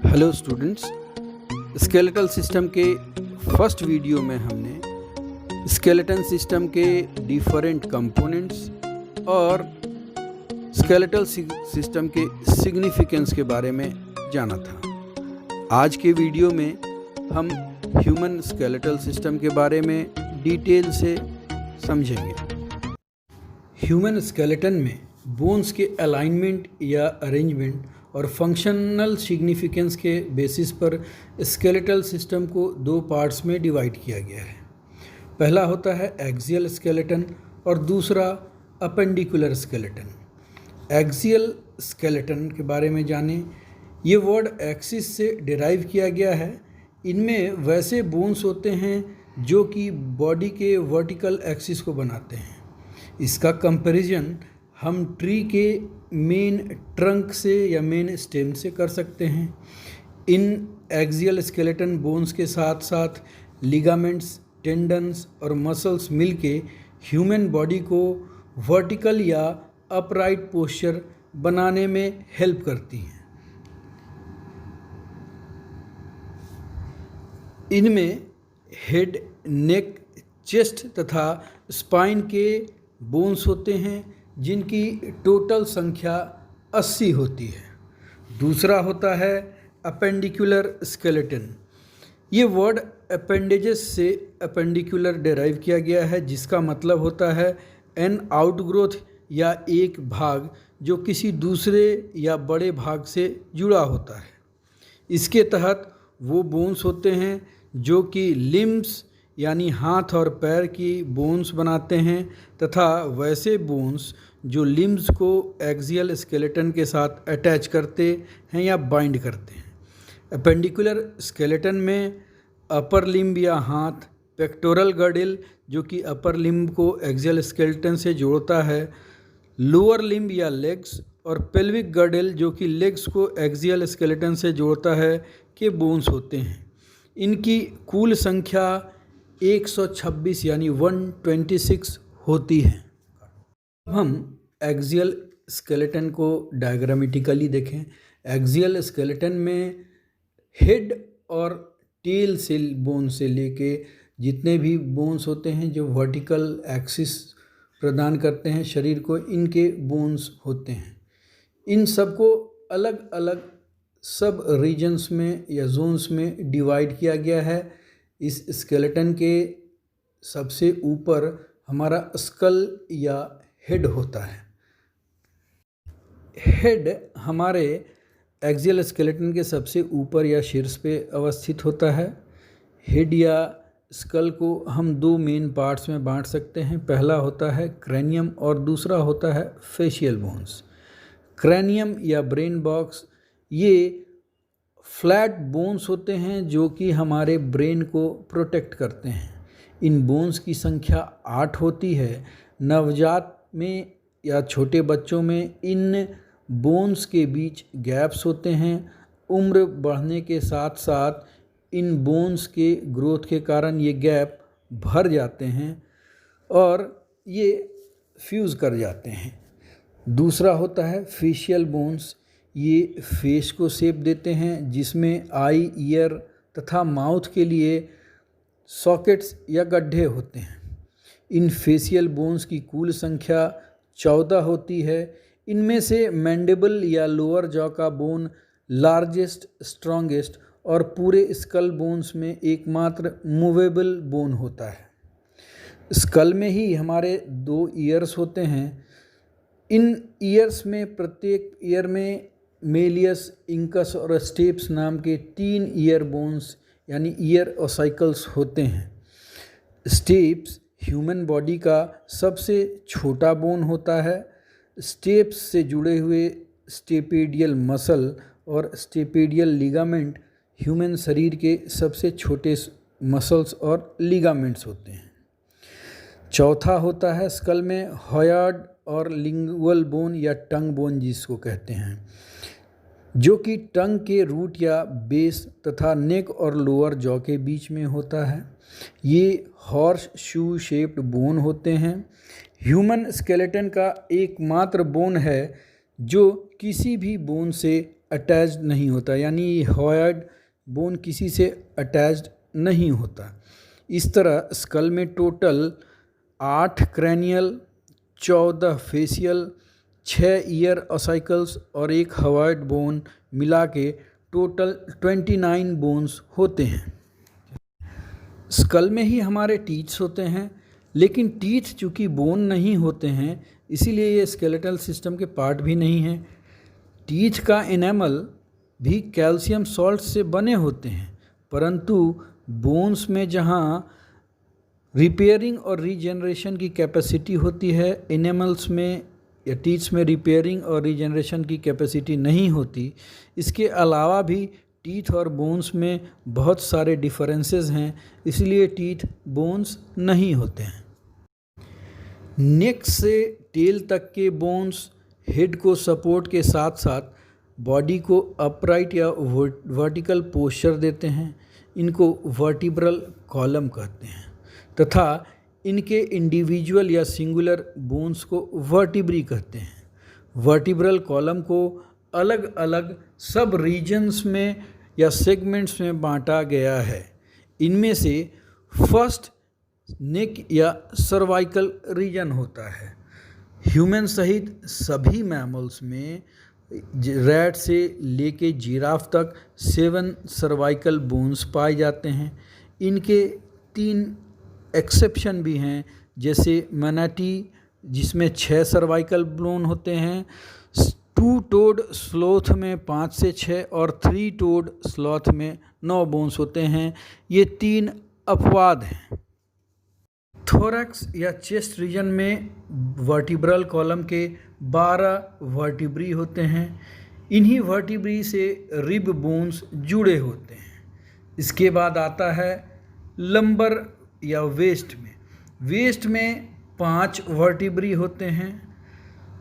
Hello students, skeletal system के first video में हमने स्केलेटन सिस्टम के डिफरेंट कंपोनेंट्स और स्केलेटल सिस्टम के सिग्निफिकेंस के बारे में जाना था। आज के वीडियो में हम ह्यूमन स्केलेटल सिस्टम के बारे में डिटेल से समझेंगे। ह्यूमन स्केलेटन में बोन्स के अलाइनमेंट या अरेंजमेंट और फंक्शनल सिग्निफिकेंस के बेसिस पर स्केलेटल सिस्टम को दो पार्ट्स में डिवाइड किया गया है। पहला होता है एक्सियल स्केलेटन और दूसरा अपेंडिकुलर स्केलेटन। एक्सियल स्केलेटन के बारे में जानें। ये वर्ड एक्सिस से डिराइव किया गया है। इनमें वैसे बोन्स होते हैं जो कि बॉडी के वर्टिकल एक्सिस को बनाते हैं। इसका कंपैरिजन हम ट्री के मेन ट्रंक से या मेन स्टेम से कर सकते हैं। इन एक्सियल स्केलेटन बोन्स के साथ साथ लिगामेंट्स, टेंडन्स और मसल्स मिलके ह्यूमन बॉडी को वर्टिकल या अपराइट पोस्चर बनाने में हेल्प करती हैं। इनमें हेड, नेक, चेस्ट तथा स्पाइन के बोन्स होते हैं जिनकी टोटल संख्या 80 होती है। दूसरा होता है अपेंडिकुलर स्केलेटन। ये वर्ड अपेंडेजेस से अपेंडिकुलर डिराइव किया गया है, जिसका मतलब होता है एन आउटग्रोथ या एक भाग जो किसी दूसरे या बड़े भाग से जुड़ा होता है। इसके तहत वो बोन्स होते हैं जो कि लिम्स यानी हाथ और पैर की बोन्स बनाते हैं तथा वैसे बोन्स जो लिम्स को एक्सियल स्केलेटन के साथ अटैच करते हैं या बाइंड करते हैं। अपेंडिकुलर स्केलेटन में अपर लिम्ब या हाथ, पेक्टोरल गर्डल जो कि अपर लिम्ब को एक्सियल स्केलेटन से जोड़ता है, लोअर लिम्ब या लेग्स और पेल्विक गर्डल जो कि लेग्स को एक्सियल स्केलेटन से जोड़ता है के बोन्स होते हैं। इनकी कुल संख्या 126 यानी 126 होती है। हम एक्सियल स्केलेटन को डायग्रामेटिकली देखें। एक्सियल स्केलेटन में हेड और टेल से बोन से लेके जितने भी बोन्स होते हैं जो वर्टिकल एक्सिस प्रदान करते हैं शरीर को, इनके बोन्स होते हैं। इन सबको अलग अलग सब रीजन्स में या जोन्स में डिवाइड किया गया है। इस स्केलेटन के सबसे ऊपर हमारा स्कल या हेड होता है। हेड हमारे एक्सियल स्केलेटन के सबसे ऊपर या शीर्ष पे अवस्थित होता है। हेड या स्कल को हम दो मेन पार्ट्स में बांट सकते हैं। पहला होता है क्रैनियम और दूसरा होता है फेशियल बोन्स। क्रैनियम या ब्रेन बॉक्स ये फ्लैट बोन्स होते हैं जो कि हमारे ब्रेन को प्रोटेक्ट करते हैं। इन बोन्स की संख्या 8 होती है। नवजात में या छोटे बच्चों में इन बोन्स के बीच गैप्स होते हैं। उम्र बढ़ने के साथ साथ इन बोन्स के ग्रोथ के कारण ये गैप भर जाते हैं और ये फ्यूज़ कर जाते हैं। दूसरा होता है फेशियल बोन्स। ये फेस को शेप देते हैं, जिसमें आई, ईयर तथा माउथ के लिए सॉकेट्स या गड्ढे होते हैं। इन फेशियल बोन्स की कुल संख्या 14 होती है। इनमें से मैंडिबल या लोअर जॉ का बोन लार्जेस्ट, स्ट्रॉन्गेस्ट और पूरे स्कल बोन्स में एकमात्र मूवेबल बोन होता है। स्कल में ही हमारे 2 ईयर्स होते हैं। इन ईयर्स में प्रत्येक ईयर में मेलियस, इंकस और स्टेप्स नाम के 3 ईयर बोन्स यानी ईयर ओसाइकल्स होते हैं। स्टेप्स ह्यूमन बॉडी का सबसे छोटा बोन होता है। स्टेप्स से जुड़े हुए स्टेपेडियल मसल और स्टेपेडियल लिगामेंट ह्यूमन शरीर के सबसे छोटे मसल्स और लिगामेंट्स होते हैं। चौथा होता है स्कल में हॉयार्ड और लिंगुअल बोन या टंग बोन जिसको कहते हैं, जो कि टंग के रूट या बेस तथा नेक और लोअर जॉ के बीच में होता है। ये हॉर्स शू शेप्ड बोन होते हैं। ह्यूमन स्केलेटन का एकमात्र बोन है जो किसी भी बोन से अटैच्ड नहीं होता, यानी हयोइड बोन किसी से अटैच्ड नहीं होता। इस तरह स्कल में total 8 cranial, 14 facial, 6 ear ossicles और 1 हयोइड बोन मिला के टोटल 29 बोन्स होते हैं। स्कल में ही हमारे टीथ्स होते हैं, लेकिन टीथ चूँकि बोन नहीं होते हैं इसीलिए ये स्केलेटल सिस्टम के पार्ट भी नहीं हैं। टीथ का एनामल भी कैल्शियम सॉल्ट से बने होते हैं, परंतु बोन्स में जहाँ रिपेयरिंग और रीजनरेशन की कैपेसिटी होती है, एनिमल्स में या टीथ्स में रिपेयरिंग और रीजनरेशन की कैपेसिटी नहीं होती। इसके अलावा भी टीथ और बोन्स में बहुत सारे डिफरेंसेस हैं, इसलिए टीथ बोन्स नहीं होते हैं। नेक से टेल तक के बोन्स हेड को सपोर्ट के साथ साथ बॉडी को अपराइट या वर्टिकल पोस्चर देते हैं। इनको वर्टिब्रल कॉलम कहते हैं तथा इनके इंडिविजुअल या सिंगुलर बोन्स को वर्टिब्री कहते हैं। वर्टिब्रल कॉलम को अलग अलग सब रीजन्स में या सेगमेंट्स में बांटा गया है। इनमें से फर्स्ट नेक या सर्वाइकल रीजन होता है। ह्यूमन सहित सभी मैमल्स में रैट से लेके जिराफ तक 7 सर्वाइकल बोन्स पाए जाते हैं। इनके 3 एक्सेप्शन भी हैं, जैसे मैनाटी जिसमें 6 सर्वाइकल बोन होते हैं, 2 टोड स्लॉथ में 5 से 6 और 3 टोड स्लॉथ में 9 बोन्स होते हैं। ये 3 अपवाद हैं। थोरैक्स या चेस्ट रीजन में वर्टिब्रल कॉलम के 12 वर्टिब्री होते हैं। इन्हीं वर्टिब्री से रिब बोन्स जुड़े होते हैं। इसके बाद आता है लंबर या वेस्ट में। वेस्ट में 5 वर्टिब्री होते हैं।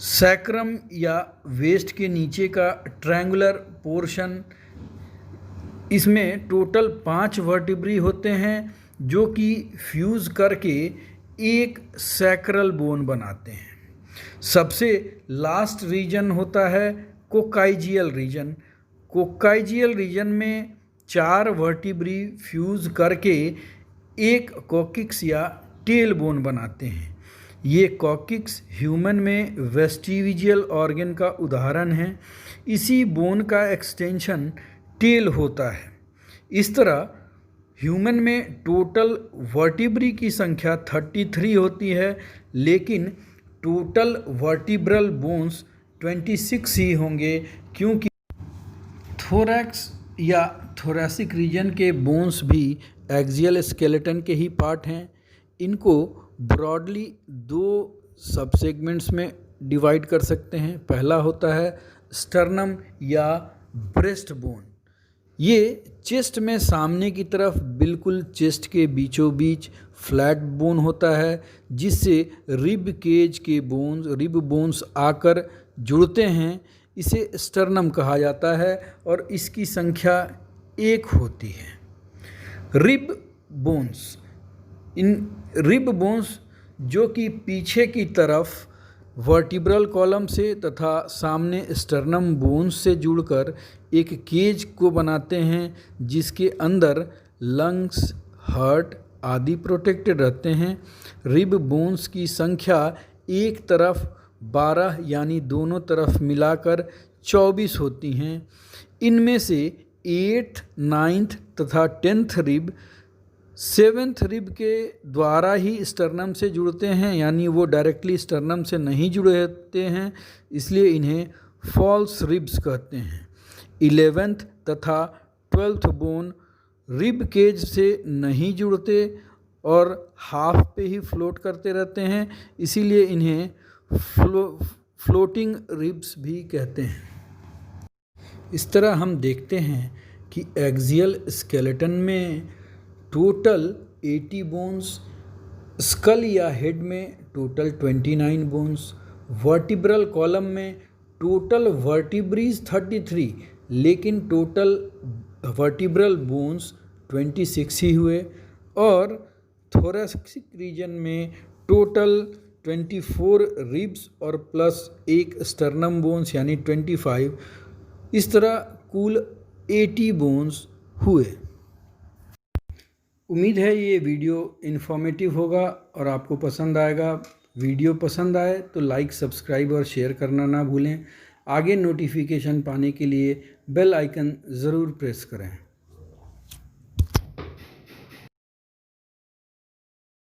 सैक्रम या वेस्ट के नीचे का ट्रायंगुलर पोर्शन, इसमें टोटल 5 वर्टिब्री होते हैं जो कि फ्यूज़ करके एक सैक्रल बोन बनाते हैं। सबसे लास्ट रीजन होता है कोकाइजियल रीजन। कोकाइजियल रीजन में 4 वर्टिब्री फ्यूज़ करके एक कॉकिक्स या टेल बोन बनाते हैं। ये कॉकिक्स ह्यूमन में वेस्टिविजियल ऑर्गन का उदाहरण है। इसी बोन का एक्सटेंशन टेल होता है। इस तरह ह्यूमन में टोटल वर्टिब्री की संख्या 33 होती है, लेकिन टोटल वर्टिब्रल बोन्स 26 ही होंगे, क्योंकि थोरैक्स या थोरैसिक रीजन के बोन्स भी एक्सियल स्केलेटन के ही पार्ट हैं। इनको ब्रॉडली 2 सब सेगमेंट्स में डिवाइड कर सकते हैं। पहला होता है स्टर्नम या ब्रेस्ट बोन। ये चेस्ट में सामने की तरफ बिल्कुल चेस्ट के बीचों बीच फ्लैट बोन होता है, जिससे रिब केज के रिब बोन्स आकर जुड़ते हैं। इसे स्टर्नम कहा जाता है और इसकी संख्या 1 होती है। रिब बोन्स, इन रिब बोन्स जो कि पीछे की तरफ वर्टिब्रल कॉलम से तथा सामने स्टर्नम बोन्स से जुड़कर एक केज को बनाते हैं, जिसके अंदर लंग्स, हार्ट आदि प्रोटेक्टेड रहते हैं। रिब बोन्स की संख्या एक तरफ 12 यानी दोनों तरफ मिलाकर 24 होती हैं। इनमें से 8th, 9th तथा 10th रिब 7th रिब के द्वारा ही स्टर्नम से जुड़ते हैं, यानी वो डायरेक्टली स्टर्नम से नहीं जुड़े होते हैं, इसलिए इन्हें फॉल्स रिब्स कहते हैं। 11th तथा 12th बोन रिब केज से नहीं जुड़ते और हाफ पे ही फ्लोट करते रहते हैं, इसीलिए इन्हें फ्लोटिंग रिब्स भी कहते हैं। इस तरह हम देखते हैं कि एक्सियल स्केलेटन में टोटल 80 बोन्स, स्कल या हेड में टोटल 29 बोन्स, वर्टिब्रल कॉलम में टोटल वर्टिब्रीज 33, लेकिन टोटल वर्टिब्रल बोन्स 26 ही हुए, और थोरैसिक रीजन में टोटल 24 रिब्स और प्लस एक स्टर्नम बोन्स यानी 25। इस तरह कुल 80 बोन्स हुए। उम्मीद है ये वीडियो इन्फॉर्मेटिव होगा और आपको पसंद आएगा। वीडियो पसंद आए तो लाइक, सब्सक्राइब और शेयर करना ना भूलें। आगे नोटिफिकेशन पाने के लिए बेल आइकन ज़रूर प्रेस करें।